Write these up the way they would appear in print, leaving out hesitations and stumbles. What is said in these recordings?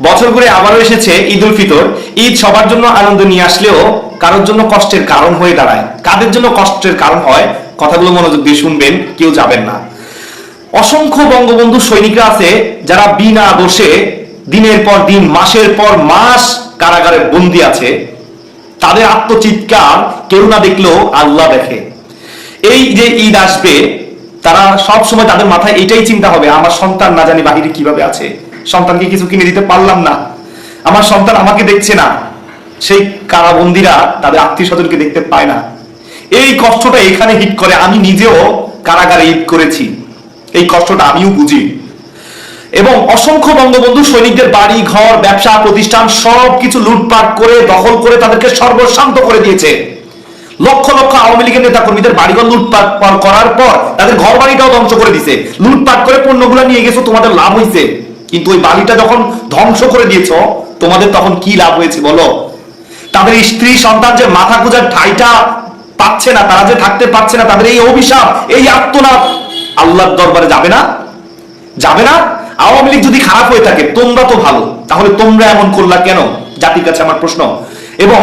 বছর ঘুরে আবারও এসেছে ঈদ উল ফিতর। ঈদ সবার জন্য আনন্দ নিয়ে আসলেও কারোর জন্য কষ্টের কারণ হয়ে দাঁড়ায়। কাদের জন্য কষ্টের কারণ হয়, কথাগুলো মনোযোগ দিয়ে শুনবেন, কেউ যাবেন না। অসংখ্য বঙ্গবন্ধু সৈনিকরা আছে যারা বিনা দোষে দিনের পর দিন, মাসের পর মাস কারাগারে বন্দী আছে। তাদের আত্মচিৎকার কেউ না দেখলেও আল্লাহ দেখে। এই যে ঈদ আসবে, তারা সব সময় তাদের মাথায় এটাই চিন্তা হবে, আমার সন্তান না জানি বাহিরে কিভাবে আছে, সন্তানকে কিছু কিনে দিতে পারলাম না, আমার সন্তান আমাকে দেখছে না। সেই কারাবন্দীরা তাদের আত্মীয় স্বজনকে দেখতে পায় না। এই কষ্টটা এখানে হিট করে। আমি নিজেও কারাগারে ঈদ করেছি, এই কষ্টটা আমিও বুঝি। এবং অসংখ্য বঙ্গবন্ধু সৈনিকদের বাড়ি ঘর, ব্যবসা প্রতিষ্ঠান সবকিছু লুটপাট করে, দখল করে তাদেরকে সর্বশান্ত করে দিয়েছে। লক্ষ লক্ষ আওয়ামী লীগের নেতা কর্মীদের বাড়িঘর লুটপাট করার পর তাদের ঘর বাড়িটাও ধ্বংস করে দিছে। লুটপাট করে পণ্যগুলো নিয়ে গেছো, তোমাদের লাভ হয়েছে, কিন্তু ওই বাড়িটা যখন ধ্বংস করে দিয়েছ, তোমাদের তখন কি লাভ হয়েছে বলো? তাদের স্ত্রী সন্তান যে মাথা গোঁজার ঠাইটা পাচ্ছে না, তারা যে থাকতে পারছে না, তাদের এই অভিশাপ, এই আত্মনাদ আল্লাহর দরবারে যাবে না? যাবে না? আওয়ামী লীগ যদি খারাপ হয়ে থাকে, তোমরা তো ভালো, তাহলে তোমরা এমন করলা কেন? জাতির কাছে আমার প্রশ্ন। এবং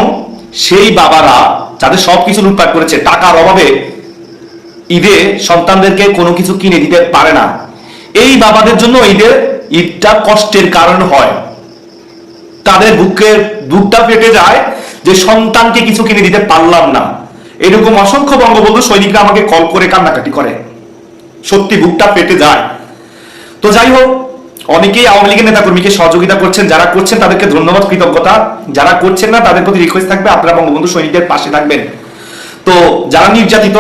সেই বাবারা যাদের সবকিছু লুটপাট করেছে, টাকার অভাবে ঈদে সন্তানদেরকে কোনো কিছু কিনে দিতে পারে না, এই বাবাদের জন্য ঈদটা কষ্টের কারণ হয়। তাদের বুকটা ফেটে যায় যে সন্তানকে কিছু কিনে দিতে পারলাম না। এরকম অসংখ্য বঙ্গবন্ধু সৈনিকরা আমাকে কল করে কান্নাকাটি করে, সত্যি বুকটা ফেটে যায়। তো যাই হোক, অনেকেই আওয়ামী লীগের নেতা কর্মীকে সহযোগিতা করছেন, যারা করছেন তাদেরকে ধন্যবাদ, কৃতজ্ঞতা। যারা করছেন না তাদের প্রতি রিকোয়েস্ট থাকবে, আপনারা বঙ্গবন্ধু সৈনিকদের পাশে থাকবেন। তো যারা নির্যাতিত,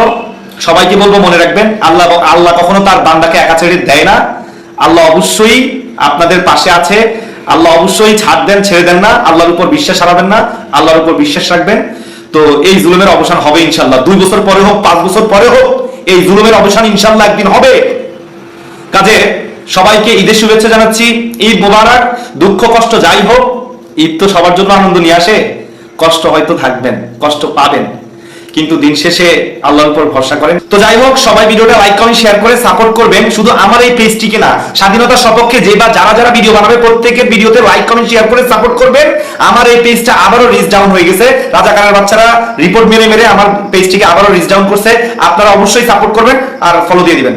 সবাইকে বলবো মনে রাখবেন, আল্লাহ কখনো তার বান্দাকে একা ছেড়ে দেয় না। আল্লাহ অবশ্যই আপনাদের পাশে আছে। আল্লাহ অবশ্যই ছাড় দেন, ছেড়ে দেন না। আল্লাহর উপর বিশ্বাস হারাবেন না, আল্লাহর উপর বিশ্বাস রাখবেন। তো এই জুলুমের অবসান হবে ইনশাল্লাহ। 2 বছর পরে হোক, 5 বছর পরে হোক, এই জুলুমের অবসান ইনশাল্লাহ একদিন হবে। কাজে সবাইকে ঈদের শুভেচ্ছা জানাচ্ছি। ঈদ মোবারক। দুঃখ কষ্ট যাই হোক, ঈদ তো সবার জন্য আনন্দ নিয়ে আসে। কষ্ট হয়তো থাকবেন, কষ্ট পাবেন, কিন্তু দিন শেষে আল্লাহর উপর ভরসা করেন। তো যাই হোক, সবাই ভিডিওটা লাইক কমেন্ট শেয়ার করে সাপোর্ট করবেন। শুধু আমার এই পেজটিকে না, স্বাধীনতার সপক্ষে যে বা যারা ভিডিও বানাবে প্রত্যেকের ভিডিওতে লাইক কমেন্ট শেয়ার করে সাপোর্ট করবেন। আমার এই পেজটা আবারও রিচ ডাউন হয়ে গেছে। রাজাকারের বাচ্চারা রিপোর্ট মেরে আমার পেজটিকে আবারও রিচ ডাউন করছে। আপনারা অবশ্যই সাপোর্ট করবেন আর ফলো দিয়ে দিবেন।